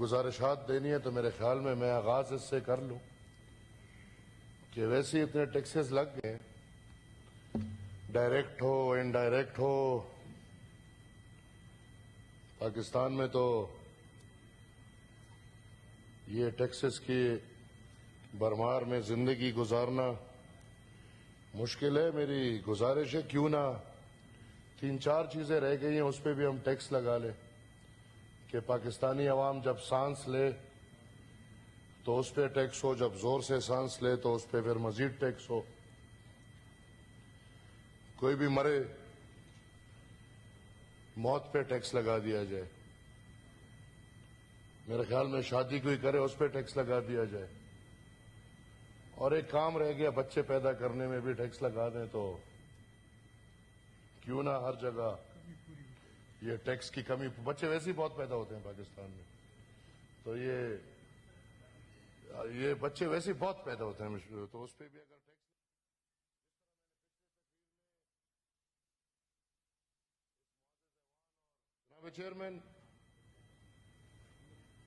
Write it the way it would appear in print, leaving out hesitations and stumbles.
گزارشات دینی ہے تو میرے خیال میں آغاز اس سے کر لوں کہ ویسے اتنے ٹیکسز لگ گئے، ڈائریکٹ ہو انڈائریکٹ ہو۔ پاکستان میں تو یہ ٹیکسز کی بھرمار میں زندگی گزارنا مشکل ہے۔ میری گزارش ہے کیوں نہ 3-4 چیزیں رہ گئی ہیں اس پہ بھی ہم ٹیکس لگا لیں کہ پاکستانی عوام جب سانس لے تو اس پہ ٹیکس ہو، جب زور سے سانس لے تو اس پہ پھر مزید ٹیکس ہو۔ کوئی بھی مرے موت پہ ٹیکس لگا دیا جائے، میرے خیال میں شادی کوئی کرے اس پہ ٹیکس لگا دیا جائے، اور ایک کام رہ گیا بچے پیدا کرنے میں بھی ٹیکس لگا دیں، تو کیوں نہ ہر جگہ یہ ٹیکس کی کمی، بچے ویسے ہی بہت پیدا ہوتے ہیں پاکستان میں، تو یہ بچے ویسے ہی بہت پیدا ہوتے ہیں، تو اس پہ بھی اگر ٹیکس جناب چیئرمین